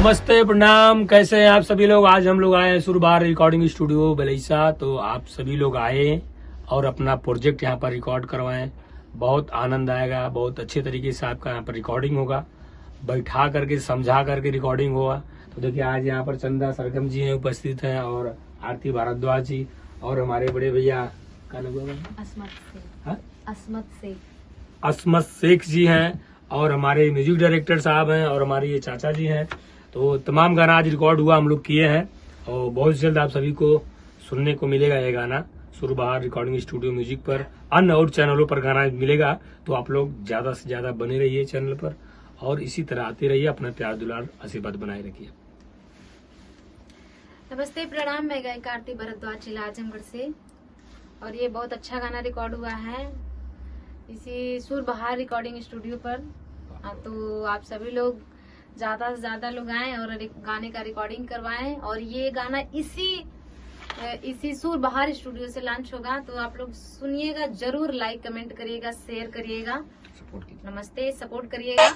नमस्ते, प्रणाम। कैसे हैं आप सभी लोग। आज हम लोग आए हैं सुरबहार रिकॉर्डिंग स्टूडियो बलैसा। तो आप सभी लोग आए और अपना प्रोजेक्ट यहाँ पर रिकॉर्ड करवाएं। बहुत आनंद आएगा, बहुत अच्छे तरीके से आपका यहाँ पर रिकॉर्डिंग होगा, बैठा करके समझा करके रिकॉर्डिंग होगा। तो देखिए आज यहाँ पर चंदा सरगम जी हैं, उपस्थित हैं, और आरती भारद्वाज जी, और हमारे बड़े भैया का नाम असमत शेख जी हैं, और हमारे म्यूजिक डायरेक्टर साहब हैं, और हमारे ये चाचा जी हैं। तो तमाम गाना आज रिकॉर्ड हुआ, हम लोग किए हैं, और बहुत जल्द आप सभी को सुनने को मिलेगा ये गाना सुरबहार रिकॉर्डिंग स्टूडियो म्यूजिक पर। अन्य और चैनलों पर गाना मिलेगा, तो आप लोग ज्यादा से ज्यादा बने रहिए चैनल पर, और इसी तरह आते रहिए। अपना प्यार दुलार आशीर्वाद बनाए रखिए। नमस्ते, प्रणाम। मैं गायिका आरती भारद्वाज जिला आजमगढ़ से, और ये बहुत अच्छा गाना रिकॉर्ड हुआ है इसी सुरबहार रिकॉर्डिंग स्टूडियो पर। तो आप सभी लोग ज्यादा से ज्यादा लोग आएं और गाने का रिकॉर्डिंग करवाएं, और ये गाना इसी सुरबहार स्टूडियो से लॉन्च होगा। तो आप लोग सुनिएगा जरूर, लाइक कमेंट करिएगा, शेयर करिएगा, नमस्ते, सपोर्ट करिएगा।